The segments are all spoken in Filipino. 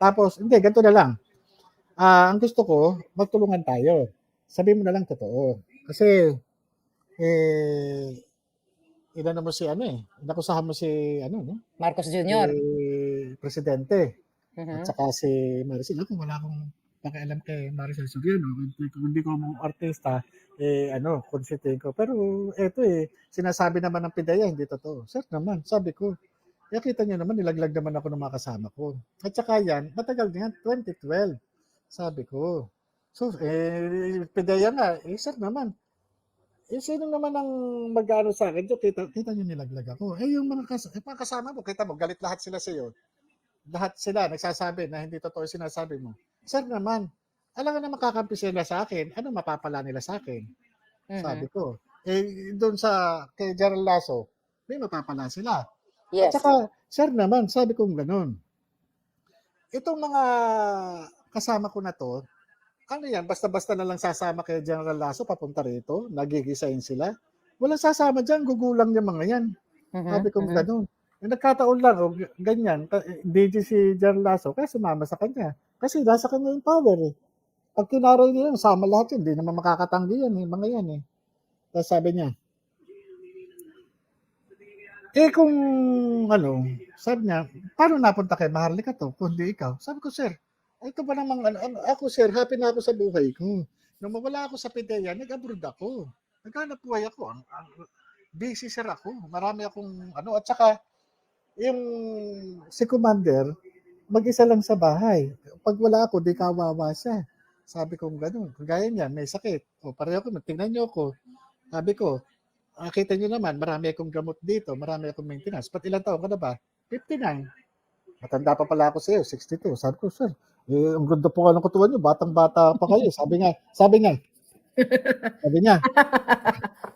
Tapos, hindi, ganito na lang. Ang gusto ko, magtulungan tayo. Sabihin mo na lang totoo. Kasi, eh, inano mo si ano eh, inakusahan mo si ano, no? Marcos Si Jr. Presidente. At Mhm. saka si Maricel. Ako, wala akong pakialam kay Maricel Soriano. Kung hindi ko mong artista, konsitin ko. Pero, eto sinasabi naman ng PIDEA, hindi totoo. Sir naman, sabi ko, kita niyo naman, nilaglag naman ako ng mga kasama ko. At saka yan, matagal na yan, 2012, sabi ko. So, PIDEA nga, sir naman, sino naman ang mag-ano sa akin? So, kita niyo nilaglag ako. Yung mga kasama mo, kita mo, galit lahat sila sa iyo. Lahat sila nagsasabi na hindi totoo yung sinasabi mo. Sir naman, alam nga na makakampi sila sa akin, ano mapapala nila sa akin? Sabi ko. Doon sa kay Gerald Lasso, may mapapala sila. At Yes. saka, sir naman, sabi ko ganun. Itong mga kasama ko na to, ano yan, basta-basta na lang sasama kay General Lasso papunta rito, nagigisahin sila. Walang sasama dyan, gugulang yung mga yan. Sabi ko ganun. Nagkataon lang, ganyan, DJ si General Lasso, kaya sumama sa kanya. Kasi nasa kanya yung power eh. Pag kinaroy nila, sama lahat yun, hindi naman makakatanggi yan mga yan eh. Tapos sabi niya, kung sabi niya, paano napunta kay Maharlika to, kundi ikaw? Sabi ko, sir, ito ba namang, ako sir, happy na ako sa buhay ko. Nung mawala ako sa PIDEA, nag-abroad ako. Naghanap buhay ako. Busy sir ako. Marami akong, at saka, yung si Commander, mag-isa lang sa bahay. Pag wala ako, di kawawa siya. Sabi ko gano'n. Kagaya niya, may sakit. O pareho ko, tingnan niyo ako. Sabi ko, kita niyo naman, marami akong gamot dito, marami akong maintenance. Ba't ilang taon ka na ba? 59. Matanda pa pala ako sa iyo, 62. Sabi ko, sir, ang ganda po ka ng kutuan niyo, batang-bata pa kayo. Sabi niya.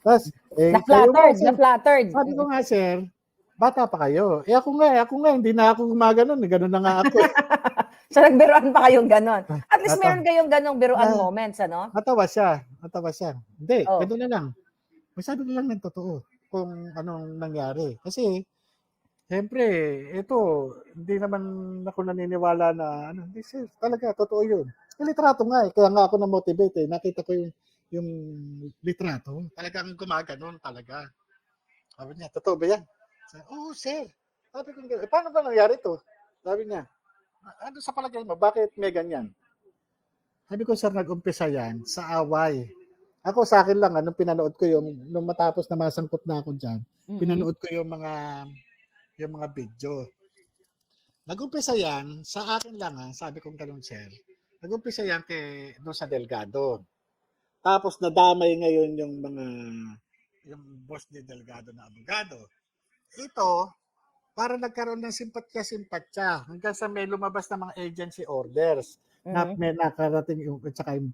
Tapos, Na-flattered. sabi ko nga, sir, bata pa kayo. Ako nga, hindi na ako gumaganon. Ganun na nga ako. So, nagbiruan pa kayong ganon. At least meron kayong ganong biruan moments, ano? Natawa siya. Hindi, Oh. ganun na lang. Masabi na lang ng totoo kung anong nangyari. Kasi, siyempre, ito, hindi naman ako naniniwala na, hindi sir, talaga, totoo yun. Yung litrato nga kaya nga ako na-motivate Nakita ko yung litrato. Talagang gumaganon talaga. Sabi niya, totoo ba yan? Oo, sir. Sabi ko, paano ba nangyari to? Sabi niya, ano sa palagay mo? Bakit may ganyan? Sabi ko, sir, nag-umpisa yan sa away. Ako sa akin lang, nung pinanood ko nung matapos na masangkot na ako dyan, pinanood ko yung mga video. Nag-umpisa yan, sa akin lang sabi kong ganun, sir. Nag-umpisa yan doon sa Delgado. Tapos nadamay ngayon yung boss ni Delgado na abogado. Ito, para nagkaroon ng simpatya hanggang sa may lumabas na mga agency orders na may nakarating yung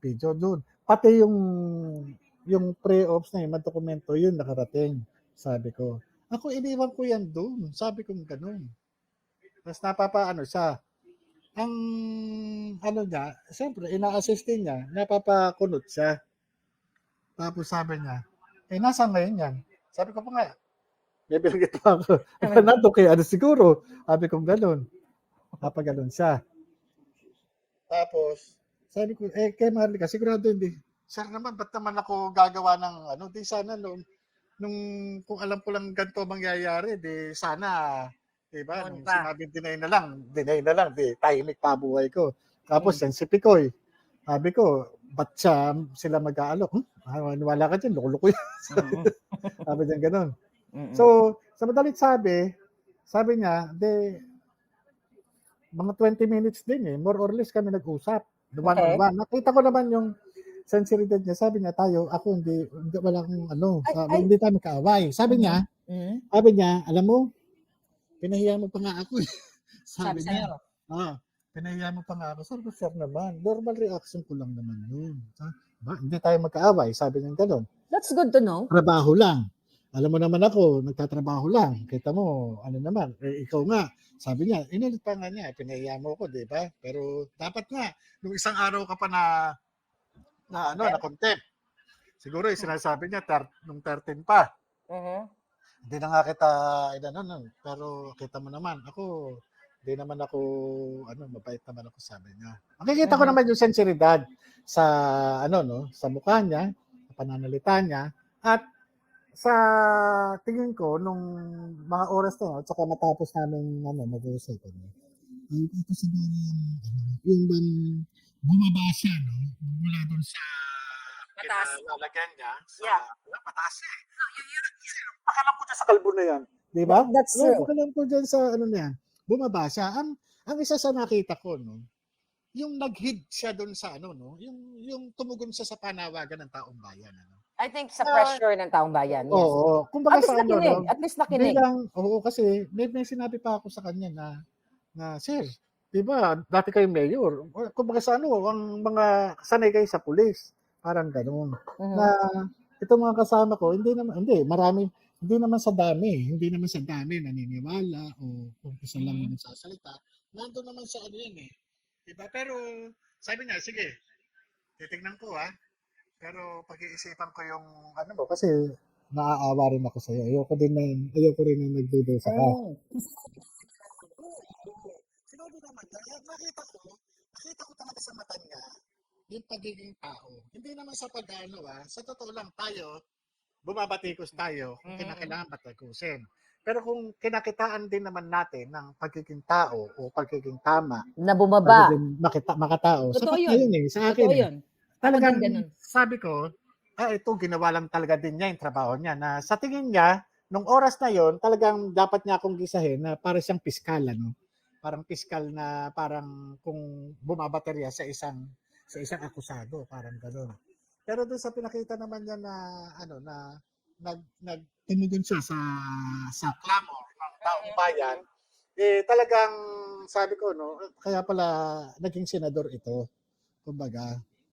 video doon. Pati yung pre-ops na yung dokumento yun nakarating, sabi ko. Ako iniwan ko yan doon, sabi ko ganun. Tapos napapaano siya. Ang niya, siyempre ina-assist niya, napapakunot siya. Tapos sabi niya, nasaan ngayon yan? Sabi ko pa nga, may bilgit pa ako. Nandun kay siguro. Sabi ko gano'n. Napaganon siya. Tapos, sabi ko, kay Marlica, sigurado hindi. Sir naman, ba't naman ako gagawa ng di sana nung kung alam ko lang ganito mangyayari, di sana, diba, nung sinabing deny na lang, di tahimik pa buhay ko. Tapos yan si Picoy. Sabi ko, ba't sila mag-aalok? Wala ka dyan, loko-loko yan. Sabi niya gano'n. So, sa madalit sabi niya, mga 20 minutes din more or less kami nag-usap. One-on-one. Nakita ko naman yung sinceridad niya. Sabi niya, ako hindi wala akong hindi tayo magkaaway. Sabi niya, alam mo, pinahiya mo pa nga ako. Sabi niya, pinahiya mo pa nga ako. Sabi ko, sir naman, normal reaction ko lang naman yun. Hindi tayo magkaaway. Sabi niya gano'n. That's good to know. Trabaho lang. Alam mo naman ako, nagtatrabaho lang. Kita mo, naman, ikaw nga. Sabi niya, inulit pa nga niya, pinahiya mo ko, di ba? Pero dapat nga, nung isang araw ka pa na contempt. Siguro sinasabi niya, nung 13 pa. Hindi na nga kita, pero kita mo naman, ako, Hindi naman ako, mabait naman ako, sabi niya. Makikita ko Mhm. naman yung sinseridad sa, sa mukha niya, sa pananalita niya, at sa tingin ko, nung mga oras na yun, at saka matapos namin, mag-uusap, ito siguro yung bumaba siya, no? Mula dun sa Mataas. kinalalagyan niya, Yeah. mataas siya eh. Pakalam ko dyan sa kalbo na yan. Di ba? That's true. Pakalam ko dyan sa na yan. Bumaba siya. Ang isa sa nakita ko, no, yung nag-hid siya doon sa no, yung tumugon siya sa panawagan ng taong bayan, I think sa pressure ng taong bayan, yes. Oo. Kumbaga At least sa nakinig, at least nakinig. kasi may sinabi pa ako sa kanya na sir, di ba, dati kayong mayor. Kumbaga sa ang mga sanay kayo sa pulis. Parang gano'n. Mhm. Na itong mga kasama ko, hindi naman sa dami naniniwala o kung isa lang yung nagsasalita. Nandun naman sa yan eh. Diba? Pero sabi niya, sige, titignan ko pero pag-iisipan ko yung mo kasi naaawa rin ako sa'yo. Ayoko rin na nagdudusa ka. Mm. Sinabi naman niya, nakita ko talaga sa mata niya yung pagiging tao. Hindi naman sa sa totoo lang tayo, bumabatikos tayo kung kinakailangan batikusin. Pero kung kinakitaan din naman natin ng pagiging tao o pagiging tama, Na bumaba. pagiging makatao, Totoo sapat na yun. yun sa akin Totoo eh. yun. Ako Talagang din ganun. sabi ko, ito ginawa lang talaga din niya yung trabaho niya na sa tingin niya, nung oras na yon talagang dapat niya akong gisahin na para siyang piskal, Parang piskal na parang kung bumabaterya sa isang akusado, parang gano'n. Pero doon sa pinakita naman niya na na tumugon siya sa clamor ng taong bayan, talagang sabi ko kaya pala naging senador ito. Kumbaga,